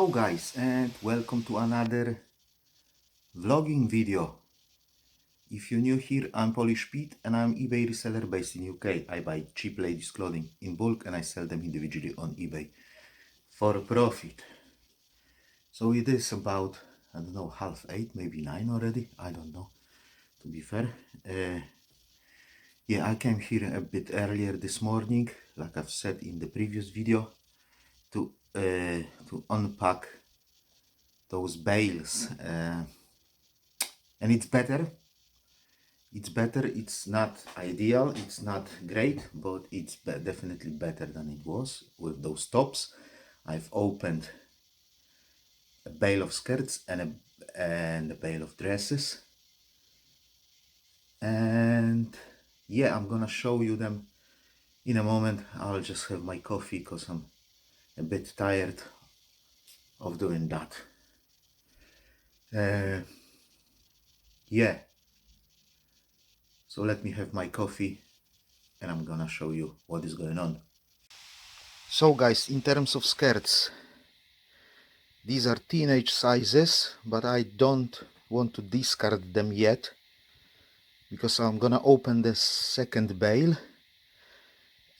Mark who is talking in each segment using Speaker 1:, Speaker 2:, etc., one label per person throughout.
Speaker 1: Hello guys, and welcome to another vlogging video. If you're new here, I'm Polish Pete and I'm eBay reseller based in UK. I buy cheap ladies clothing in bulk and I sell them individually on eBay for a profit. So it is about, I don't know, 8:30, maybe 9 already, I don't know, to be fair. Yeah, I came here a bit earlier this morning, like I've said in the previous video, to unpack those bales. And it's better. It's not ideal, it's not great, but it's definitely better than it was with those tops. I've opened a bale of skirts and a bale of dresses, and yeah, I'm gonna show you them in a moment. I'll just have my coffee because I'm a bit tired of doing that. Yeah, so let me have my coffee and I'm gonna show you what is going on. So guys, in terms of skirts, these are teenage sizes, but I don't want to discard them yet because I'm gonna open the second bale,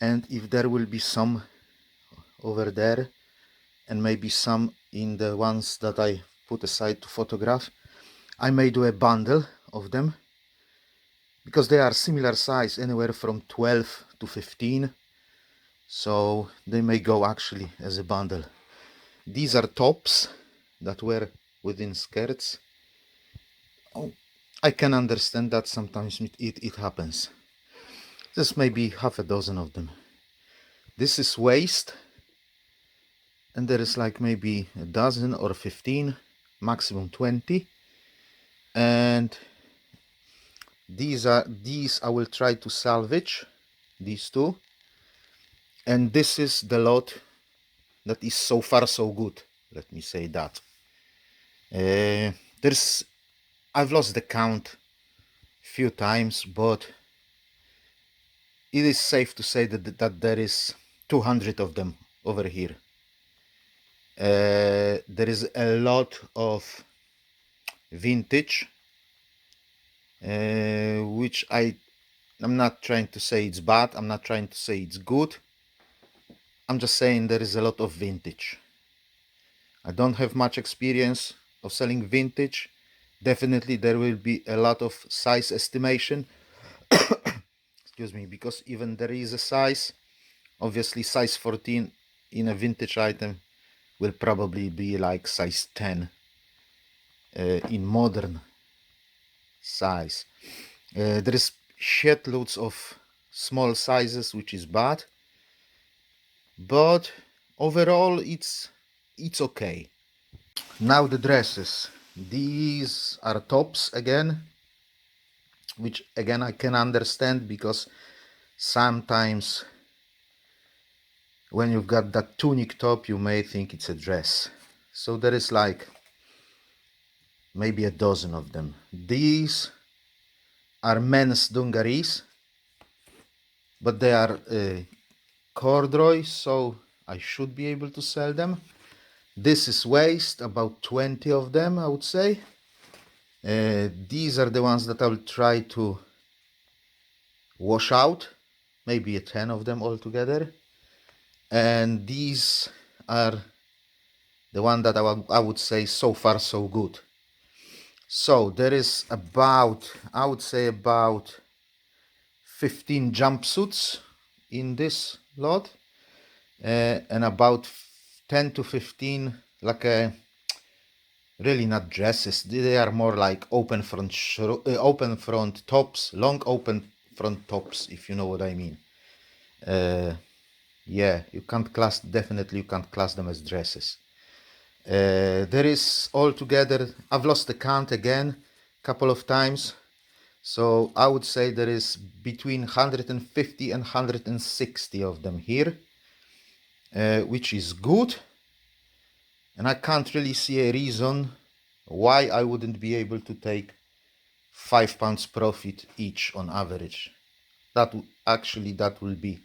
Speaker 1: and if there will be some over there and maybe some in the ones that I put aside to photograph, I may do a bundle of them because they are similar size, anywhere from 12 to 15, so they may go actually as a bundle. These are tops that were within skirts. Oh, I can understand that sometimes it happens. There's maybe half a dozen of them. This is waist, and there is like maybe a dozen or 15, maximum 20. And these I will try to salvage, these two. And this is the lot that is so far so good, let me say that. I've lost the count few times, but it is safe to say that there is 200 of them over here. There is a lot of vintage, which I'm not trying to say it's bad, I'm not trying to say it's good, I'm just saying there is a lot of vintage. I don't have much experience of selling vintage. Definitely there will be a lot of size estimation. Excuse me, because even there is a size, obviously size 14 in a vintage item will probably be like size 10 in modern size. There is shitloads of small sizes, which is bad, but overall it's okay. Now the dresses. These are tops again, which again I can understand because sometimes when you've got that tunic top you may think it's a dress. So there is like maybe a dozen of them. These are men's dungarees, but they are corduroy, so I should be able to sell them. This is waist, about 20 of them I would say. These are the ones that I will try to wash out, maybe a 10 of them altogether. And these are the one that I would say so far so good. So there is about, I would say about 15 jumpsuits in this lot, and about 10 to 15 like a really not dresses, they are more like open front tops, long open front tops, if you know what I mean. Yeah, definitely you can't class them as dresses. There is altogether, I've lost the count again couple of times, so I would say there is between 150 and 160 of them here, which is good, and I can't really see a reason why I wouldn't be able to take £5 profit each on average. That will be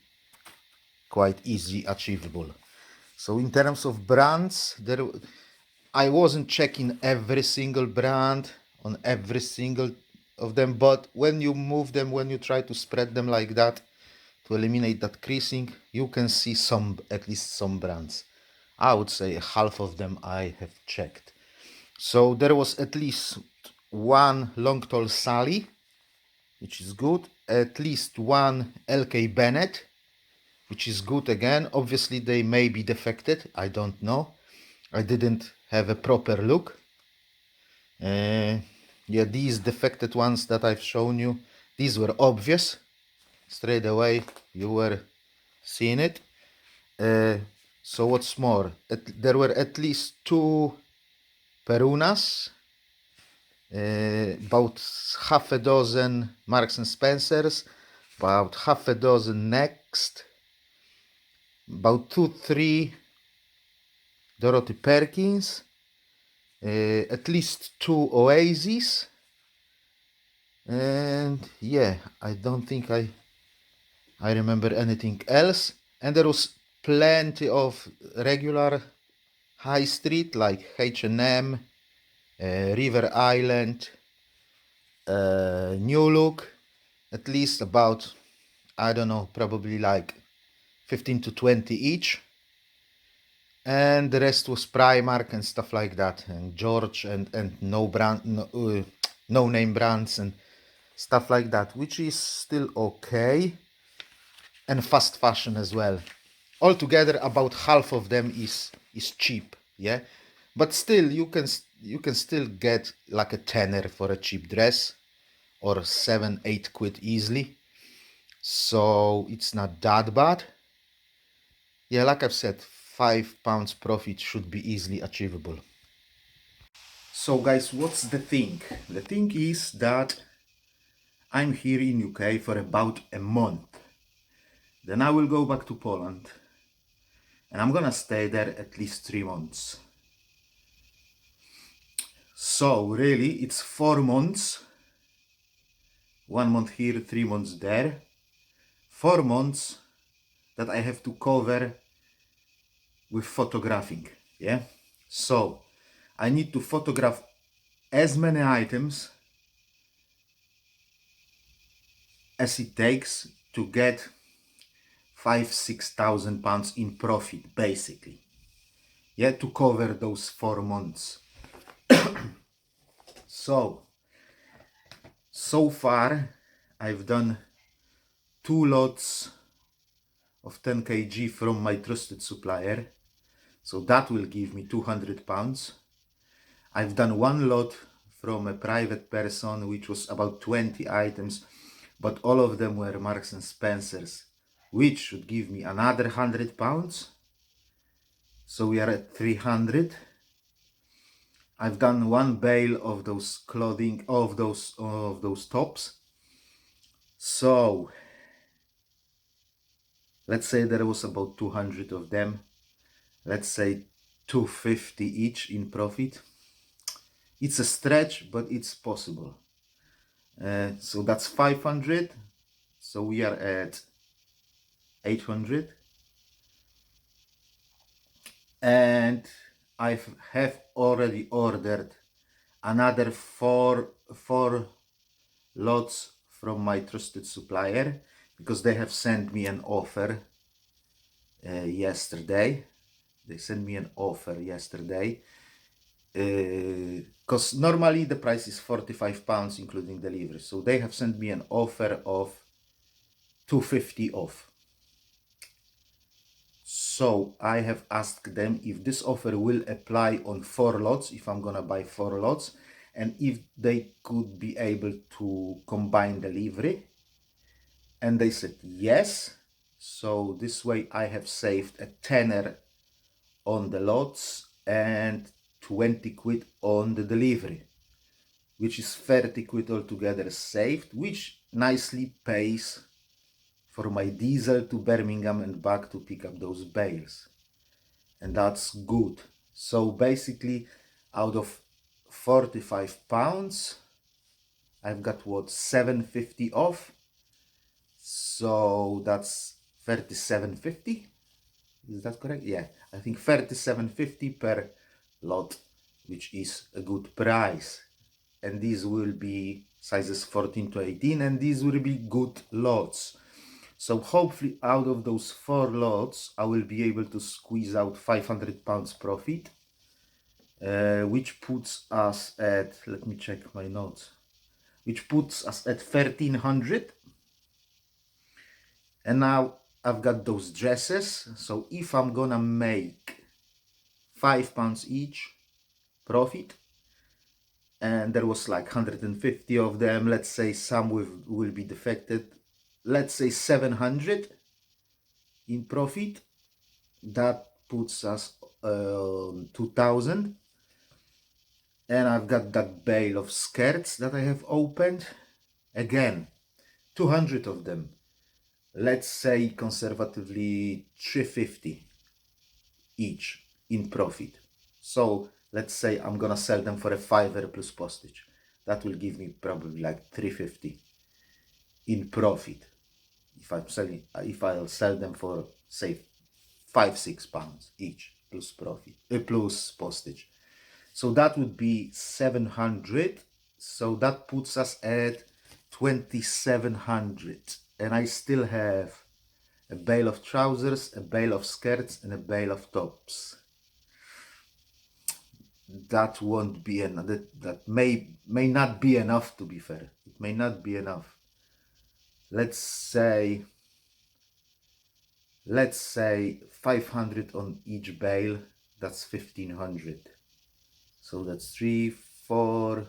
Speaker 1: quite easy achievable. So in terms of brands, I wasn't checking every single brand on every single of them, but when you move them, when you try to spread them like that to eliminate that creasing, you can see some, at least some brands. I would say half of them I have checked. So there was at least one long tall Sally, which is good, at least one LK Bennett, which is good again. Obviously they may be defected, I don't know. I didn't have a proper look. Yeah, these defected ones that I've shown you, these were obvious. Straight away you were seeing it. So what's more, there were at least two Perunas, about half a dozen Marks and Spencers, about half a dozen Next, about 2-3 Dorothy Perkins, at least two Oasis, and yeah, I don't think I remember anything else. And there was plenty of regular high street like H&M, River Island, New Look, at least about, I don't know, probably like 15 to 20 each. And the rest was Primark and stuff like that, and George and no brand, no name brands and stuff like that, which is still okay. And fast fashion as well. Altogether, about half of them is cheap, yeah. But still, you can still get like a tenner for a cheap dress, or 7-8 quid easily. So it's not that bad. Yeah, like I've said, £5 profit should be easily achievable. So guys, what's the thing? The thing is that I'm here in UK for about a month. Then I will go back to Poland. And I'm gonna stay there at least 3 months. So really, it's 4 months. 1 month here, 3 months there. 4 months that I have to cover with photographing, yeah? So I need to photograph as many items as it takes to get 5,000-6,000 pounds in profit, basically, yeah, to cover those 4 months. So far I've done 2 lots of 10 kg from my trusted supplier, so that will give me 200 pounds. I've done 1 lot from a private person, which was about 20 items, but all of them were Marks and Spencers, which should give me another 100 pounds. So we are at 300. I've done 1 bale of those clothing, of those tops. So let's say there was about 200 of them. Let's say 250 each in profit. It's a stretch, but it's possible. So that's 500. So we are at 800. And I have already ordered another four lots from my trusted supplier, because they have sent me an offer yesterday. They sent me an offer yesterday, because normally the price is £45 including delivery. So they have sent me an offer of 250 off. So I have asked them if this offer will apply on 4 lots, if I'm gonna buy 4 lots, and if they could be able to combine delivery. And they said yes. So this way I have saved a tenner on the lots and 20 quid on the delivery, which is 30 quid altogether saved, which nicely pays for my diesel to Birmingham and back to pick up those bales. And that's good. So basically, out of 45 pounds, I've got what, 750 off. So that's 37.50. Is that correct? Yeah, I think 37.50 per lot. which is a good price. And these will be sizes 14 to 18, and these will be good lots. So hopefully out of those 4 lots, I will be able to squeeze out £500 profit, which puts us at, let me check my notes, which puts us at 1300. And now I've got those dresses. So if I'm gonna make £5 each profit, and there was like 150 of them, let's say some will be defected, let's say 700 in profit, that puts us 2000. And I've got that bale of skirts that I have opened, again 200 of them, let's say conservatively 350 each in profit. So let's say I'm gonna sell them for a $5 plus postage. That will give me probably like 350 in profit if I'll sell them for say £5-6 each plus profit, plus postage. So that would be 700. So that puts us at 2700, and I still have a bale of trousers, a bale of skirts, and a bale of tops. That won't be enough. That may not be enough, to be fair. It may not be enough. Let's say 500 on each bale. That's 1500. So that's 3, 4,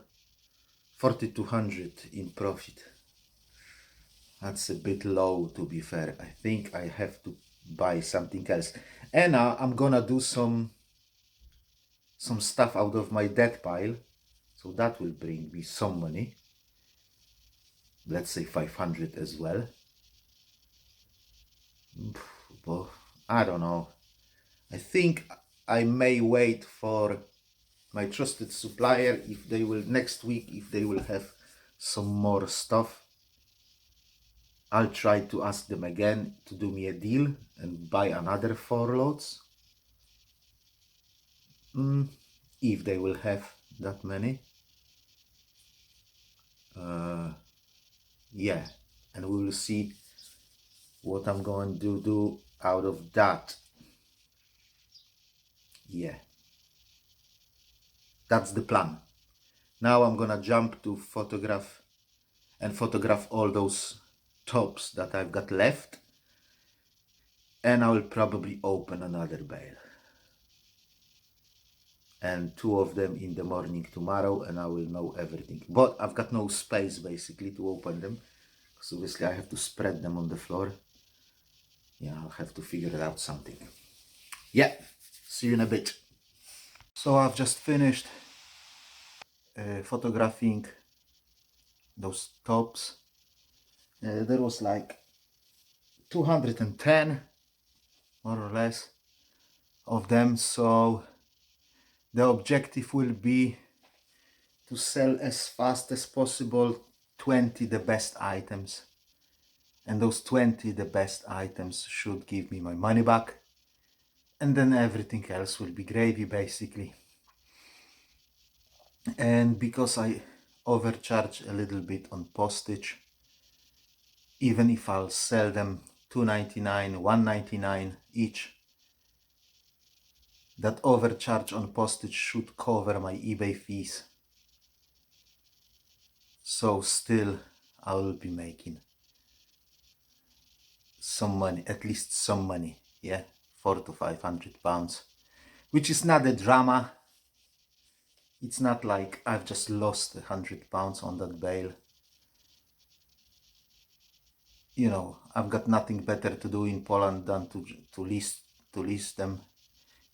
Speaker 1: 4200 in profit. That's a bit low, to be fair. I think I have to buy something else. And now I'm gonna do some stuff out of my debt pile. So that will bring me some money. Let's say 500 as well. But I don't know. I think I may wait for my trusted supplier if they will next week, if they will have some more stuff. I'll try to ask them again to do me a deal and buy another 4 lots. If they will have that many. Yeah, and we will see what I'm going to do out of that. Yeah, that's the plan. Now I'm gonna jump to photograph all those tops that I've got left, and I will probably open another bale, and 2 of them in the morning tomorrow, and I will know everything. But I've got no space basically to open them, because obviously I have to spread them on the floor. Yeah, I'll have to figure out something. Yeah, see you in a bit. So I've just finished photographing those tops. There was like 210 more or less of them, so the objective will be to sell as fast as possible 20 the best items, and those 20 the best items should give me my money back, and then everything else will be gravy basically. And because I overcharge a little bit on postage, even if I'll sell them $2.99, $1.99 each, that overcharge on postage should cover my eBay fees. So still I will be making some money, at least some money, yeah, £400 to £500, which is not a drama. It's not like I've just lost £100 on that bale. You know, I've got nothing better to do in Poland than to list them.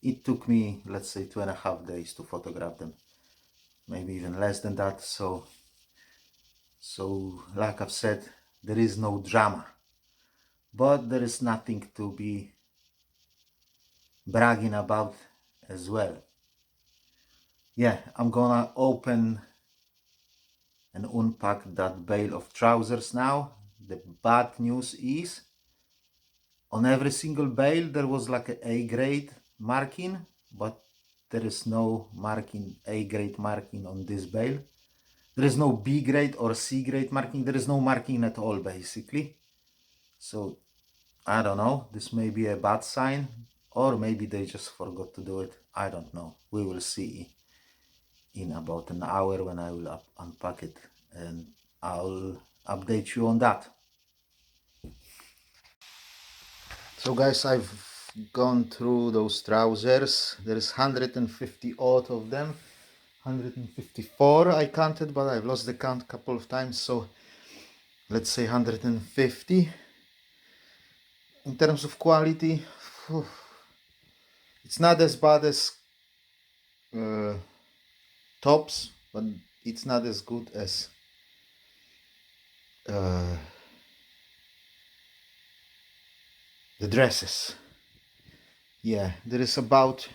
Speaker 1: It took me, let's say, 2.5 days to photograph them, maybe even less than that. So like I've said, there is no drama, but there is nothing to be bragging about as well. Yeah, I'm gonna open and unpack that bale of trousers now. The bad news is, on every single bale there was like an A grade marking, but there is no marking, A grade marking on this bale. There is no B grade or C grade marking. There is no marking at all, basically. So I don't know, this may be a bad sign, or maybe they just forgot to do it. I don't know. We will see in about an hour when I will unpack it, and I'll update you on that. So guys, I've gone through those trousers. There's 150 odd of them. 154 I counted, but I've lost the count a couple of times, so let's say 150. In terms of quality, it's not as bad as tops, but it's not as good as the dresses. Yeah, there is about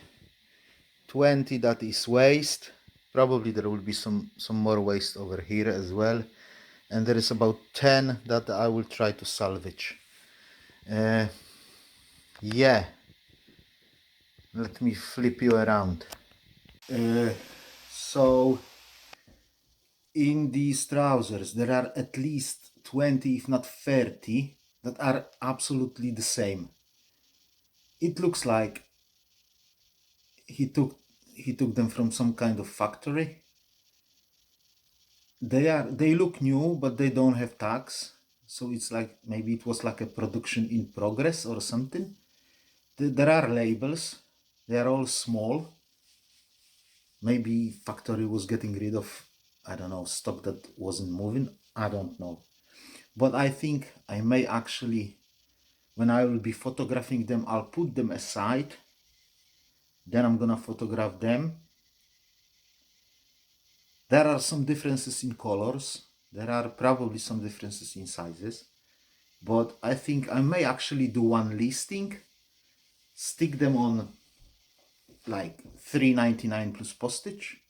Speaker 1: 20 that is waste. Probably there will be some more waste over here as well, and there is about 10 that I will try to salvage. Yeah, let me flip you around. So in these trousers there are at least 20 if not 30 that are absolutely the same. It looks like he took them from some kind of factory. They look new, but they don't have tags, so it's like maybe it was like a production in progress or something. There are labels. They are all small. Maybe factory was getting rid of, I don't know, stock that wasn't moving. I don't know, but I think I may actually, when I will be photographing them, I'll put them aside, then I'm gonna photograph them. There are some differences in colors. There are probably some differences in sizes, but I think I may actually do one listing, stick them on like $3.99 plus postage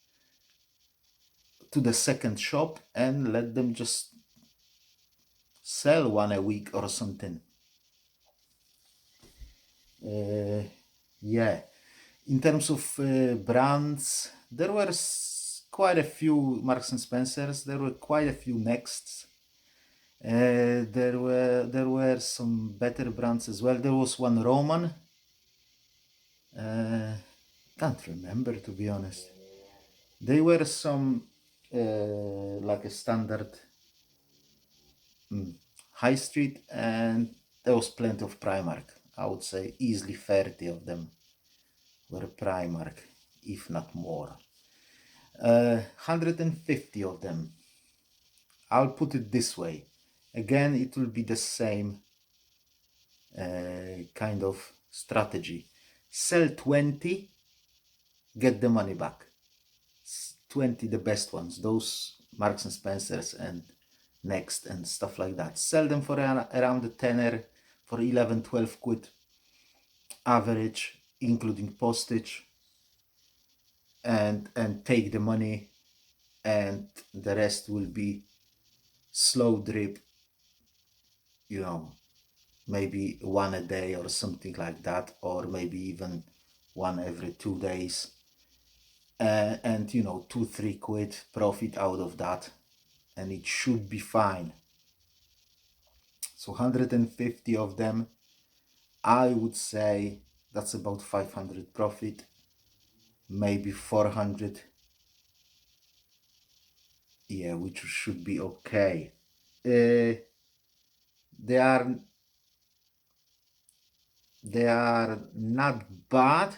Speaker 1: to the second shop, and let them just sell one a week or something. Yeah, in terms of brands, there were quite a few Marks and Spencers. There were quite a few Nexts. There were some better brands as well. There was one Roman. Can't remember, to be honest. They were some like a standard high street, and there was plenty of Primark. I would say easily 30 of them were Primark, if not more. 150 of them. I'll put it this way. Again, it will be the same kind of strategy. Sell 20, get the money back. 20 the best ones, those Marks and Spencers and Next and stuff like that. Sell them for around the tenner, for 11-12 quid average, including postage, and take the money, and the rest will be slow drip, you know, maybe one a day or something like that, or maybe even one every 2 days, and you know, 2-3 quid profit out of that, and it should be fine. So 150 of them, I would say that's about 500 profit, maybe 400. Yeah, which should be okay. They are not bad,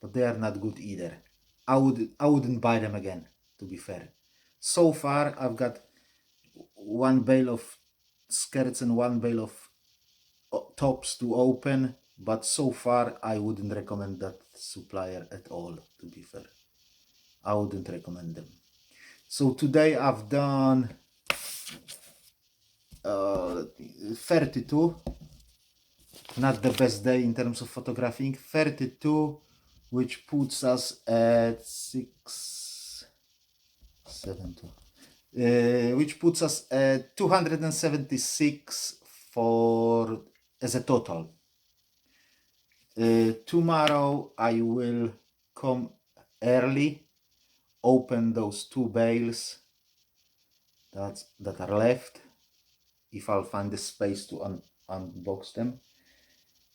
Speaker 1: but they are not good either. I wouldn't buy them again, to be fair. So far I've got one bale of skirts and one bale of tops to open, but so far I wouldn't recommend that supplier at all, to be fair. I wouldn't recommend them. So today I've done 32. Not the best day in terms of photographing. 32, which puts us at 672, which puts us at 276 for as a total. Tomorrow I will come early, open those 2 bales that are left, if I'll find the space to unbox them.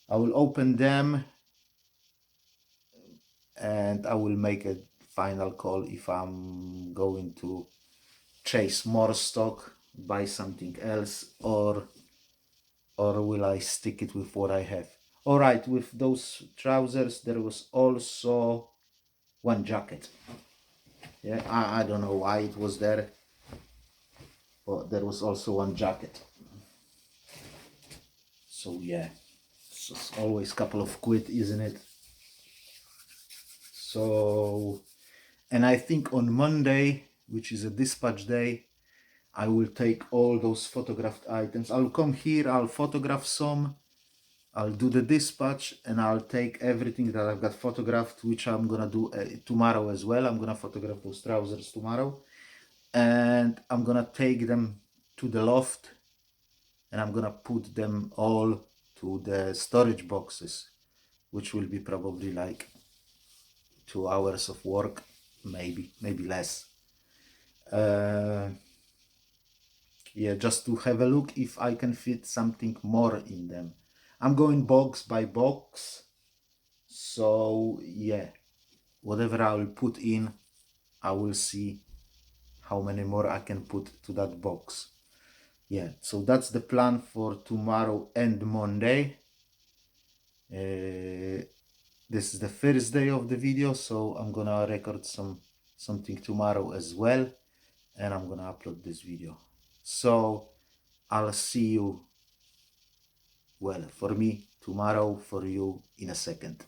Speaker 1: I will open them and I will make a final call if I'm going to chase more stock, buy something else, or will I stick it with what I have. All right, with those trousers there was also one jacket. Yeah, I don't know why it was there, but there was also one jacket. So yeah, it's always a couple of quid, isn't it? So, and I think on Monday, which is a dispatch day, I will take all those photographed items. I'll come here, I'll photograph some, I'll do the dispatch, and I'll take everything that I've got photographed, which I'm gonna do tomorrow as well. I'm gonna photograph those trousers tomorrow, and I'm gonna take them to the loft, and I'm gonna put them all to the storage boxes, which will be probably like 2 hours of work, maybe less. Yeah, just to have a look if I can fit something more in them. I'm going box by box, so yeah, whatever I will put in, I will see how many more I can put to that box. Yeah, so that's the plan for tomorrow and Monday. This is the first day of the video, so I'm gonna record something tomorrow as well, and I'm gonna upload this video. So I'll see you, well, for me tomorrow, for you in a second.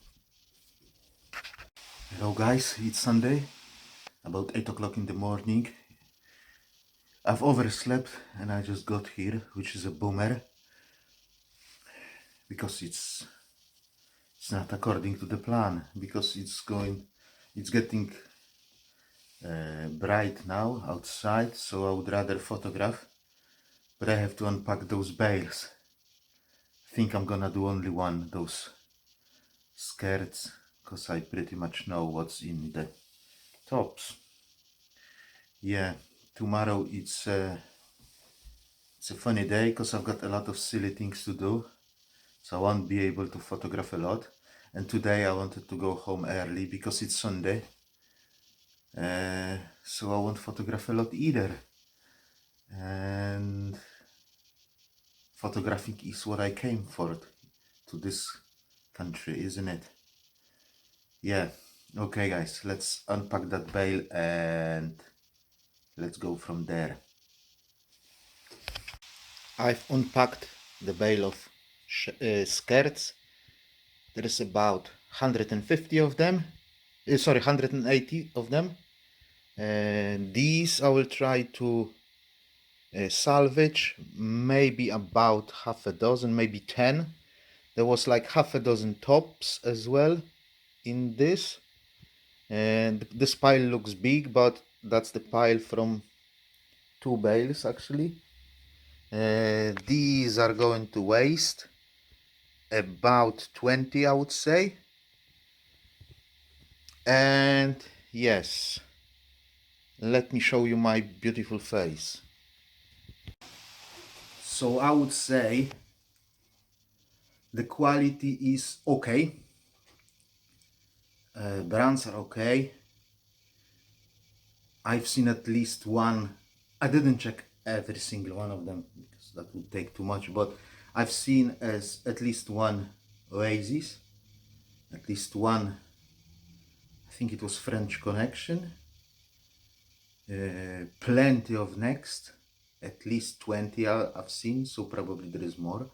Speaker 1: Hello guys, it's Sunday, about 8 o'clock in the morning. I've overslept and I just got here, which is a bummer, because it's not according to the plan, because it's getting bright now outside, so I would rather photograph, but I have to unpack those bales. I think I'm gonna do only one, those skirts, because I pretty much know what's in the tops. Yeah, tomorrow it's a funny day, because I've got a lot of silly things to do, so I won't be able to photograph a lot. And today I wanted to go home early because it's Sunday, so I won't photograph a lot either. And photographing is what I came for, to this country, isn't it? Yeah. Okay guys, let's unpack that bale and let's go from there. I've unpacked the bale of skirts. There is about 150 of them, sorry, 180 of them. And these I will try to salvage, maybe about half a dozen, maybe 10. There was like half a dozen tops as well in this, and this pile looks big, but that's the pile from 2 bales actually. These are going to waste about 20, I would say. And yes, let me show you my beautiful face. So I would say the quality is okay, brands are okay. I've seen at least one, I didn't check every single one of them because that would take too much, but I've seen at least one Oasis, at least one, I think it was French Connection, plenty of Next, at least 20 I've seen, so probably there is more,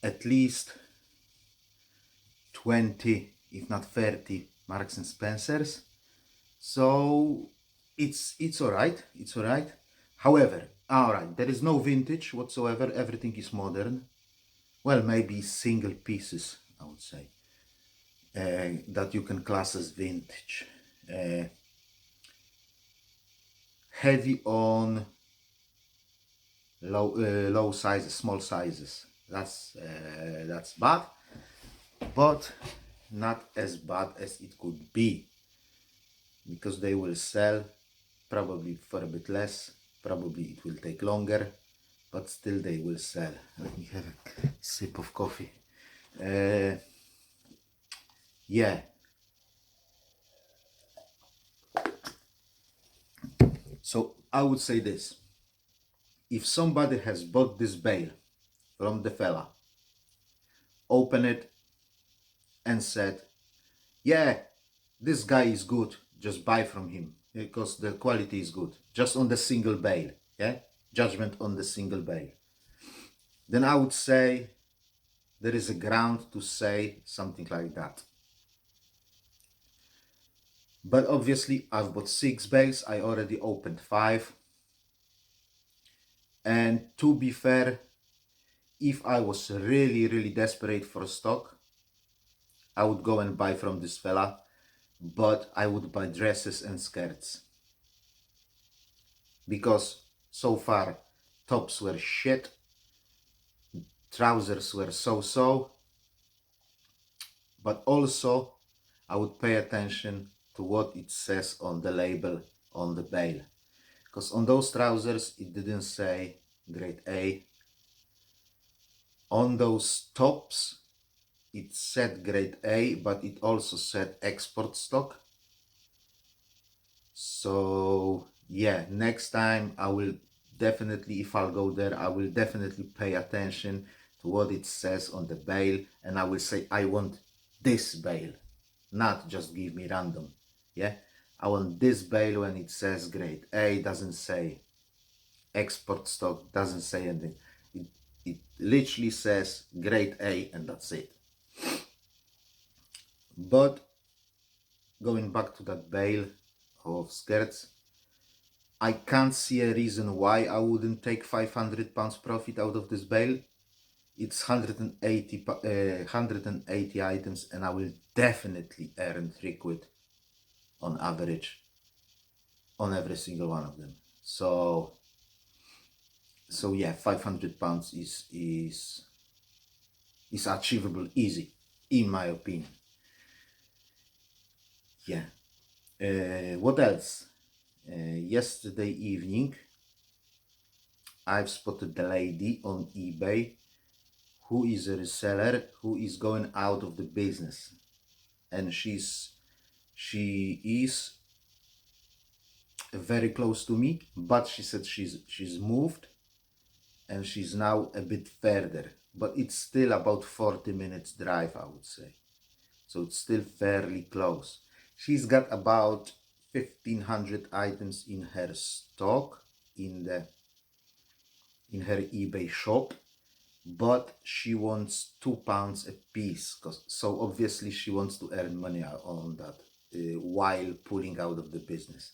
Speaker 1: at least 20 if not 30 Marks and Spencers. So it's alright, it's alright. However, alright, there is no vintage whatsoever, everything is modern. Well, maybe single pieces, I would say, that you can class as vintage. Heavy on low sizes, small sizes. That's bad, but not as bad as it could be. because they will sell probably for a bit less, probably it will take longer, but still they will sell. Let me have a sip of coffee. Yeah, so I would say this: if somebody has bought this bale from the fella, open it and said, yeah, this guy is good, just buy from him because the quality is good, just on the single bale, yeah, judgment on the single bale, then I would say there is a ground to say something like that. But obviously I've bought 6 bales, I already opened 5, and to be fair, if I was really desperate for stock, I would go and buy from this fella, but I would buy dresses and skirts, because so far tops were shit, trousers were so-so, but also I would pay attention to what it says on the label on the bale, because on those trousers it didn't say grade A. On those tops it said grade A, but it also said export stock. So yeah, next time I will definitely, if I'll go there, I will definitely pay attention to what it says on the bale, and I will say I want this bale, not just give me random. Yeah, I want this bale when it says grade A, doesn't say export stock, doesn't say anything. It literally says grade A and that's it. But going back to that bale of skirts, I can't see a reason why I wouldn't take £500 profit out of this bale. It's 180 items, and I will definitely earn 3 quid on average on every single one of them. So yeah, £500 is achievable easy, in my opinion. Yeah. What else? Yesterday evening I've spotted the lady on eBay who is a reseller who is going out of the business, and she is very close to me, but she said she's moved and she's now a bit further, but it's still about 40 minutes drive, I would say, so it's still fairly close. She's got about 1,500 items in her stock in her eBay shop, but she wants £2 a piece, so obviously she wants to earn money on that while pulling out of the business.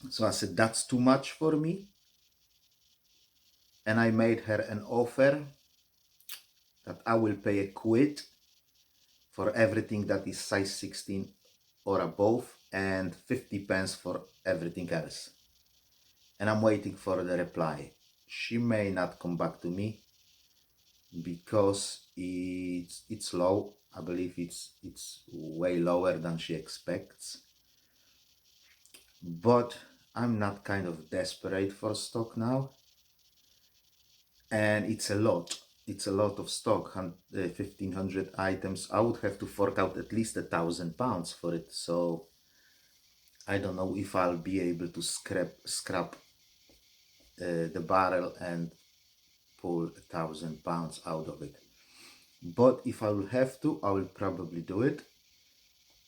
Speaker 1: So I said that's too much for me, and I made her an offer that I will pay a quid for everything that is size 16 or above and 50 pence for everything else, and I'm waiting for the reply. She may not come back to me because it's low. I believe it's way lower than she expects, but I'm not kind of desperate for stock now, and it's a lot of stock. 1,500 items. I would have to fork out at least £1,000 for it, so I don't know if I'll be able to scrap the barrel and pull £1,000 out of it. But if I will have to, I will probably do it.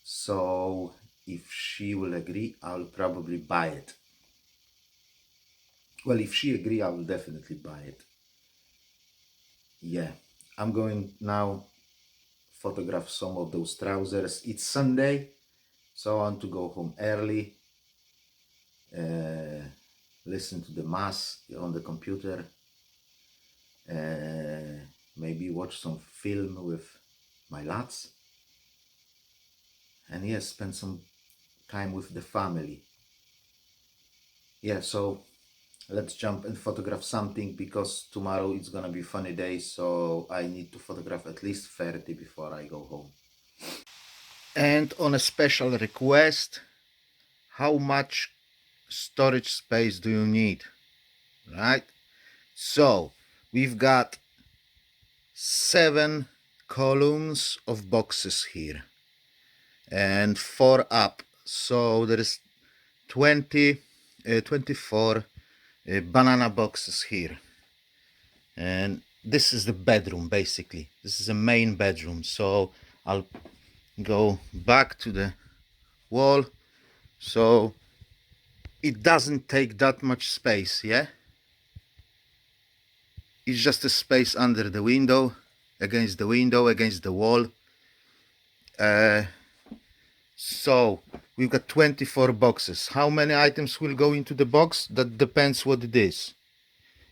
Speaker 1: So if she will agree, I'll probably buy it. Well, if she agree, I will definitely buy it. Yeah, I'm going now photograph some of those trousers. It's Sunday, so I want to go home early, listen to the mass on the computer, maybe watch some film with my lads, and yes, spend some time with the family. Yeah, so let's jump and photograph something, because tomorrow it's gonna be funny day, so I need to photograph at least 30 before I go home. And on a special request, how much storage space do you need? Right? So we've got 7 columns of boxes here and 4 up. So there is 24 banana boxes here. And this is the bedroom, basically. This is the main bedroom. So I'll go back to the wall. So it doesn't take that much space, yeah? It's just a space under the window, against the wall. So we've got 24 boxes. How many items will go into the box? That depends what it is.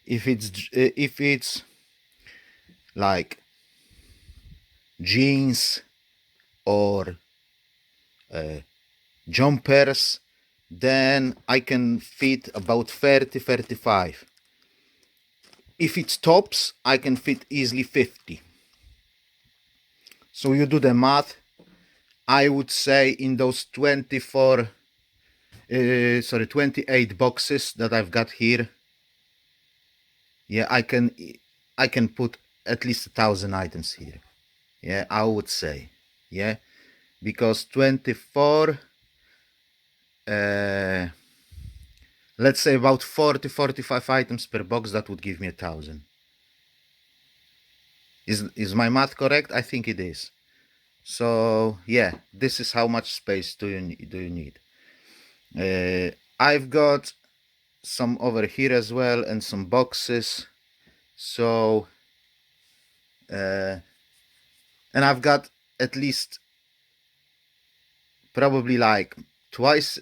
Speaker 1: If it's like jeans or jumpers, then I can fit about 30-35. If it's tops, I can fit easily 50. So you do the math. I would say in those 28 boxes that I've got here, yeah, I can put at least 1,000 items here. Yeah, I would say, yeah, because 24, let's say about 40-45 items per box, that would give me 1,000. Is my math correct? I think it is. So yeah, this is how much space do you need. I've got some over here as well and some boxes. So and I've got at least probably like twice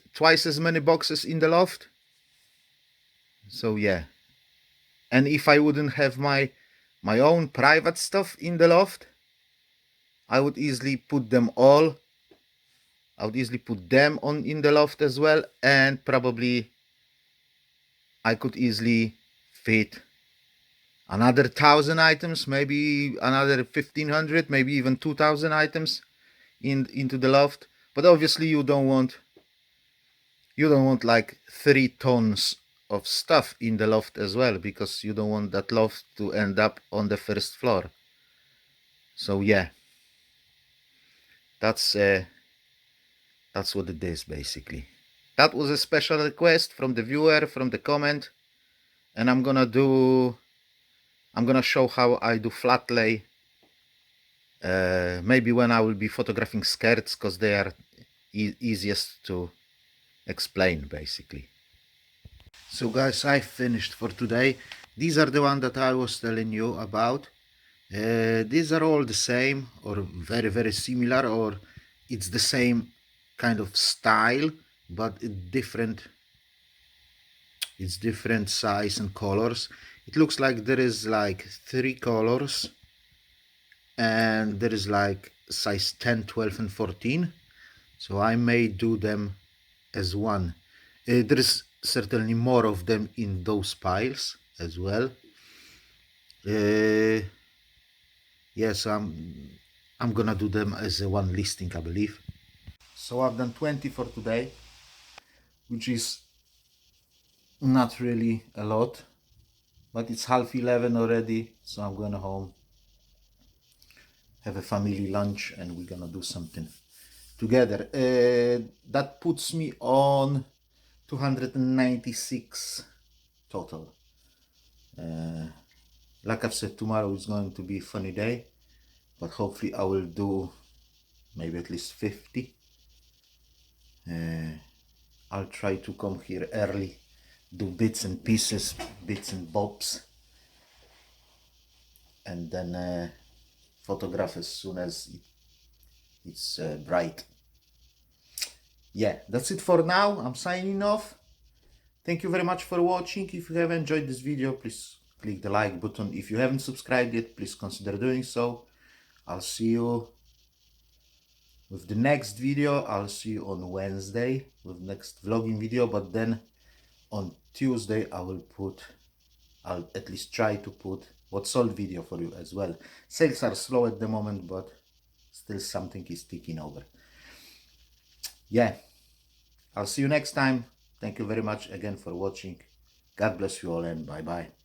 Speaker 1: as many boxes in the loft. So yeah, and if I wouldn't have my own private stuff in the loft, I would easily put them all. I would easily put them on in the loft as well, and probably I could easily fit another 1,000 items, maybe another 1,500, maybe even 2,000 items into the loft. But obviously you don't want like 3 tons of stuff in the loft as well, because you don't want that loft to end up on the first floor. So yeah, that's what it is basically. That was a special request from the viewer, from the comment, and I'm gonna show how I do flat lay, maybe when I will be photographing skirts, because they are easiest to explain basically. So guys, I finished for today. These are the one that I was telling you about. These are all the same, or very similar, or it's the same kind of style, but it's different size and colors. It looks like there is like 3 colors, and there is like size 10, 12 and 14. So I may do them as one. There is certainly more of them in those piles as well. Yes, I'm gonna do them as a one listing, I believe. So I've done 20 for today, which is not really a lot, but it's 11:30 already, so I'm going home, have a family lunch, and we're gonna do something together. That puts me on 296 total. Like I've said, tomorrow is going to be a funny day, but hopefully I will do maybe at least 50. I'll try to come here early, do bits and pieces, bits and bobs, and then photograph as soon as it's bright. Yeah, that's it for now. I'm signing off. Thank you very much for watching. If you have enjoyed this video, please click the like button. If you haven't subscribed yet, please consider doing so. I'll see you with the next video. I'll see you on Wednesday with next vlogging video, but then on Tuesday I'll at least try to put what's sold video for you as well. Sales are slow at the moment, but still something is ticking over. yeah, I'll see you next time. Thank you very much again for watching. God bless you all and bye bye.